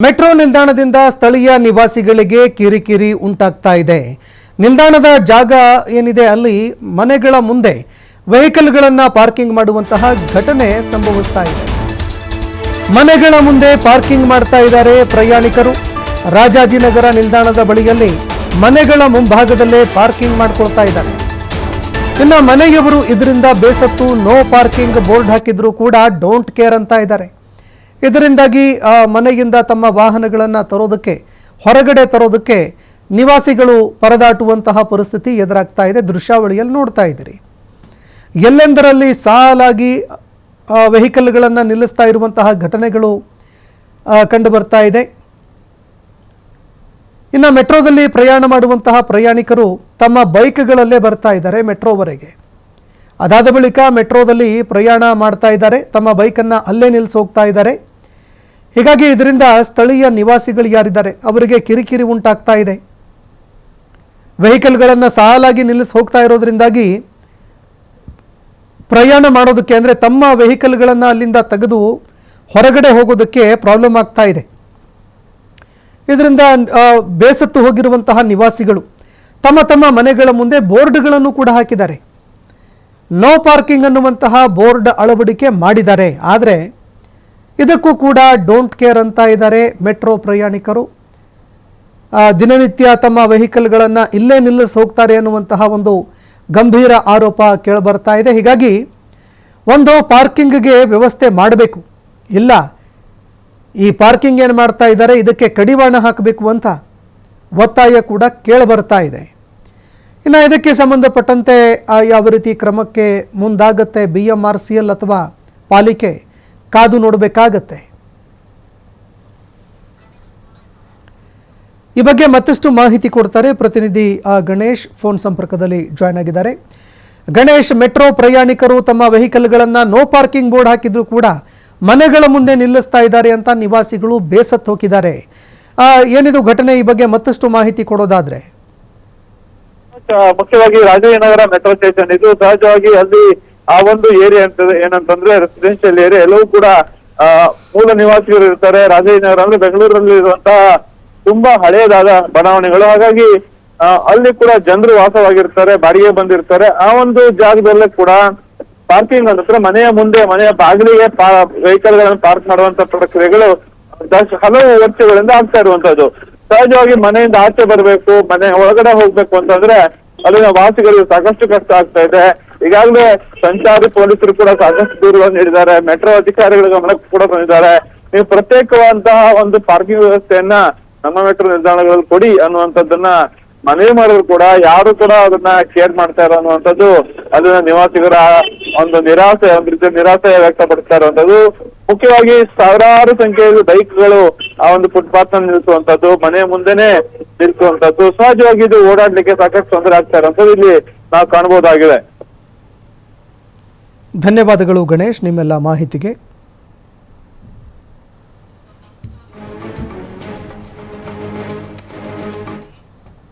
Metro ನಿಲ್ದಾಣದಿಂದ ಸ್ಥಳೀಯ ನಿವಾಸಿಗಳಿಗೆ ಕಿರಿಕಿರಿ ಉಂಟಾಗ್ತಾ ಇದೆ. ನಿಲ್ದಾಣದ ಜಾಗ ಏನಿದೆ ಅಲ್ಲಿ ಮನೆಗಳ ಮುಂದೆ ವೆಹಿಕಲ್ಗಳನ್ನು ಪಾರ್ಕಿಂಗ್ ಮಾಡುವಂತಹ ಘಟನೆ ಸಂಭವಿಸ್ತಾ ಇದೆ. ಮನೆಗಳ ಮುಂದೆ ಪಾರ್ಕಿಂಗ್ ಮಾಡ್ತಾ ಇದ್ದಾರೆ ಪ್ರಯಾಣಿಕರು. ರಾಜಾಜಿನಗರ ನಿಲ್ದಾಣದ ಬಳಿಯಲ್ಲಿ ಮನೆಗಳ ಮುಂಭಾಗದಲ್ಲೇ ಪಾರ್ಕಿಂಗ್ ಮಾಡ್ಕೊಳ್ತಾ ಇದ್ದಾರೆ. ಇನ್ನು ಮನೆಯವರು ಇದರಿಂದ ಬೇಸತ್ತು ನೋ ಪಾರ್ಕಿಂಗ್ ಬೋರ್ಡ್ ಹಾಕಿದ್ರು ಕೂಡ ಡೋಂಟ್ ಕೇರ್ ಅಂತ ಇದ್ದಾರೆ. ಇದರಿಂದಾಗಿ ಮನೆಯಿಂದ ತಮ್ಮ ವಾಹನಗಳನ್ನು ತರೋದಕ್ಕೆ ಹೊರಗಡೆ ತರೋದಕ್ಕೆ ನಿವಾಸಿಗಳು ಪರದಾಟುವಂತಹ ಪರಿಸ್ಥಿತಿ ಎದುರಾಗ್ತಾ ಇದೆ. ದೃಶ್ಯಾವಳಿಯಲ್ಲಿ ನೋಡ್ತಾ ಇದ್ದೀರಿ. ಎಲ್ಲೆಂದರಲ್ಲಿ ಸಾಲಾಗಿ ವೆಹಿಕಲ್ಗಳನ್ನು ನಿಲ್ಲಿಸ್ತಾ ಇರುವಂತಹ ಘಟನೆಗಳು ಕಂಡು ಬರ್ತಾ ಇದೆ. ಇನ್ನು ಮೆಟ್ರೋದಲ್ಲಿ ಪ್ರಯಾಣ ಮಾಡುವಂತಹ ಪ್ರಯಾಣಿಕರು ತಮ್ಮ ಬೈಕ್ಗಳಲ್ಲೇ ಬರ್ತಾ ಇದ್ದಾರೆ ಮೆಟ್ರೋವರೆಗೆ. ಅದಾದ ಬಳಿಕ ಮೆಟ್ರೋದಲ್ಲಿ ಪ್ರಯಾಣ ಮಾಡ್ತಾ ಇದ್ದಾರೆ, ತಮ್ಮ ಬೈಕನ್ನು ಅಲ್ಲೇ ನಿಲ್ಲಿಸಿ ಹೋಗ್ತಾ ಇದ್ದಾರೆ. ಹೀಗಾಗಿ ಇದರಿಂದ ಸ್ಥಳೀಯ ನಿವಾಸಿಗಳು ಯಾರಿದ್ದಾರೆ ಅವರಿಗೆ ಕಿರಿಕಿರಿ ಉಂಟಾಗ್ತಾ ಇದೆ. ವೆಹಿಕಲ್ಗಳನ್ನು ಸಾಲಾಗಿ ನಿಲ್ಲಿಸಿ ಹೋಗ್ತಾ ಇರೋದ್ರಿಂದಾಗಿ ಪ್ರಯಾಣ ಮಾಡೋದಕ್ಕೆ ಅಂದರೆ ತಮ್ಮ ವೆಹಿಕಲ್ಗಳನ್ನು ಅಲ್ಲಿಂದ ತೆಗೆದು ಹೊರಗಡೆ ಹೋಗೋದಕ್ಕೆ ಪ್ರಾಬ್ಲಮ್ ಆಗ್ತಾ ಇದೆ. ಇದರಿಂದ ಬೇಸತ್ತು ಹೋಗಿರುವಂತಹ ನಿವಾಸಿಗಳು ತಮ್ಮ ತಮ್ಮ ಮನೆಗಳ ಮುಂದೆ ಬೋರ್ಡ್ಗಳನ್ನು ಕೂಡ ಹಾಕಿದ್ದಾರೆ. ನೋ ಪಾರ್ಕಿಂಗ್ ಅನ್ನುವಂತಹ ಬೋರ್ಡ್ ಅಳವಡಿಕೆ ಮಾಡಿದ್ದಾರೆ. ಆದರೆ ಇದಕ್ಕೂ ಕೂಡ ಡೋಂಟ್ ಕೇರ್ ಅಂತ ಇದ್ದಾರೆ ಮೆಟ್ರೋ ಪ್ರಯಾಣಿಕರು. ದಿನನಿತ್ಯ ತಮ್ಮ ವೆಹಿಕಲ್ಗಳನ್ನು ಇಲ್ಲೇ ನಿಲ್ಲಿಸಿ ಹೋಗ್ತಾರೆ ಅನ್ನುವಂತಹ ಒಂದು ಗಂಭೀರ ಆರೋಪ ಕೇಳಿಬರ್ತಾ ಇದೆ. ಹೀಗಾಗಿ ಒಂದು ಪಾರ್ಕಿಂಗ್ಗೆ ವ್ಯವಸ್ಥೆ ಮಾಡಬೇಕು, ಇಲ್ಲ ಈ ಪಾರ್ಕಿಂಗ್ ಏನು ಮಾಡ್ತಾ ಇದ್ದಾರೆ ಇದಕ್ಕೆ ಕಡಿವಾಣ ಹಾಕಬೇಕು ಅಂತ ಒತ್ತಾಯ ಕೂಡ ಕೇಳಿಬರ್ತಾ ಇದೆ. ಇನ್ನು ಇದಕ್ಕೆ ಸಂಬಂಧಪಟ್ಟಂತೆ ಯಾವ ರೀತಿ ಕ್ರಮಕ್ಕೆ ಮುಂದಾಗತ್ತೆ BMRCL ಅಥವಾ ಪಾಲಿಕೆ ಕಾದು ನೋಡಬೇಕಾಗತ್ತೆ. ಈ ಬಗ್ಗೆ ಮತ್ತಷ್ಟು ಮಾಹಿತಿ ಕೊಡ್ತಾರೆ ಪ್ರತಿನಿಧಿ ಗಣೇಶ್ ಫೋನ್ ಸಂಪರ್ಕದಲ್ಲಿ ಜಾಯ್ನ್ ಆಗಿದ್ದಾರೆ. ಗಣೇಶ್, ಮೆಟ್ರೋ ಪ್ರಯಾಣಿಕರು ತಮ್ಮ ವೆಹಿಕಲ್ಗಳನ್ನು ನೋ ಪಾರ್ಕಿಂಗ್ ಬೋರ್ಡ್ ಹಾಕಿದ್ರು ಕೂಡ ಮನೆಗಳ ಮುಂದೆ ನಿಲ್ಲಿಸ್ತಾ ಇದ್ದಾರೆ ಅಂತ ನಿವಾಸಿಗಳು ಬೇಸತ್ತು ಹೋಗಿದ್ದಾರೆ. ಏನಿದು ಘಟನೆ, ಈ ಬಗ್ಗೆ ಮತ್ತಷ್ಟು ಮಾಹಿತಿ ಕೊಡೋದಾದ್ರೆ? ಮುಖ್ಯವಾಗಿ ರಾಜಾಜಿನಗರ ಮೆಟ್ರೋ ಸ್ಟೇಷನ್ ಇದು. ಸಹಜವಾಗಿ ಅಲ್ಲಿ ಆ ಒಂದು ಏರಿಯಾ ಏನಂತಂದ್ರೆ ರೆಸಿಡೆನ್ಷಿಯಲ್ ಏರಿಯಾ, ಎಲ್ಲವೂ ಕೂಡ ಮೂಲ ನಿವಾಸಿಗರು ಇರ್ತಾರೆ. ರಾಜಾಜಿನಗರ ಅಂದ್ರೆ ಬೆಂಗಳೂರಲ್ಲಿ ಇರುವಂತಹ ತುಂಬಾ ಹಳೆಯದಾದ ಬಡಾವಣೆಗಳು. ಹಾಗಾಗಿ ಅಲ್ಲಿ ಕೂಡ ಜನರು ವಾಸವಾಗಿರ್ತಾರೆ, ಬಾಡಿಗೆ ಬಂದಿರ್ತಾರೆ. ಆ ಒಂದು ಜಾಗದಲ್ಲೇ ಕೂಡ ಪಾರ್ಕಿಂಗ್ ಅಂದ್ರೆ ಮನೆಯ ಮುಂದೆ, ಮನೆಯ ಬಾಗಿಲಿಗೆ ವೆಹಿಕಲ್ ಗಳನ್ನು ಪಾರ್ಕ್ ಮಾಡುವಂತ ಪ್ರಕ್ರಿಯೆಗಳು ಹಲವು ವರ್ಷಗಳಿಂದ ಆಗ್ತಾ ಇರುವಂತದ್ದು. ಸಹಜವಾಗಿ ಮನೆಯಿಂದ ಆಚೆ ಬರಬೇಕು, ಮನೆ ಒಳಗಡೆ ಹೋಗ್ಬೇಕು ಅಂತಂದ್ರೆ ಅಲ್ಲಿನ ವಾಸಿಗಳಿಗೆ ಸಾಕಷ್ಟು ಕಷ್ಟ ಆಗ್ತಾ ಇದೆ. ಈಗಾಗಲೇ ಸಂಚಾರಿ ಪೊಲೀಸರು ಕೂಡ ಸಾಕಷ್ಟು ದೂರವನ್ನು ನೀಡಿದ್ದಾರೆ. ಮೆಟ್ರೋ ಅಧಿಕಾರಿಗಳ ಗಮನಕ್ಕೆ ಕೂಡ ಬಂದಿದ್ದಾರೆ. ನೀವು ಪ್ರತ್ಯೇಕವಾದಂತಹ ಒಂದು ಪಾರ್ಕಿಂಗ್ ವ್ಯವಸ್ಥೆಯನ್ನ ನಮ್ಮ ಮೆಟ್ರೋ ನಿಲ್ದಾಣಗಳಲ್ಲಿ ಕೊಡಿ ಅನ್ನುವಂಥದ್ದನ್ನ ಮನವಿ ಮಾಡಿದ್ರು ಕೂಡ ಯಾರು ಕೂಡ ಅದನ್ನ ಕೇರ್ ಮಾಡ್ತಾ ಇರೋ ಅನ್ನುವಂಥದ್ದು ಅಲ್ಲಿನ ನಿವಾಸಿಗರ ಒಂದು ನಿರಾಸೆ ವ್ಯಕ್ತಪಡಿಸ್ತಾ ಇರುವಂತದ್ದು. ಮುಖ್ಯವಾಗಿ ಸಾವಿರಾರು ಸಂಖ್ಯೆಯಲ್ಲಿ ಬೈಕ್ಗಳು ಆ ಒಂದು ಫುಟ್ಪಾತ್ ನ ನಿಲ್ಲಿಸುವಂತದ್ದು, ಮನೆ ಮುಂದೆನೆ ನಿಲ್ಲಿಸುವಂತದ್ದು. ಸಹಜವಾಗಿ ಇದು ಓಡಾಡ್ಲಿಕ್ಕೆ ಸಾಕಷ್ಟು ತೊಂದರೆ ಆಗ್ತಾ ಇರುವಂತದ್ದು ಇಲ್ಲಿ ನಾವು ಕಾಣಬಹುದಾಗಿದೆ. ಧನ್ಯವಾದಗಳು ಗಣೇಶ್ ನಿಮ್ಮೆಲ್ಲ ಮಾಹಿತಿಗೆ.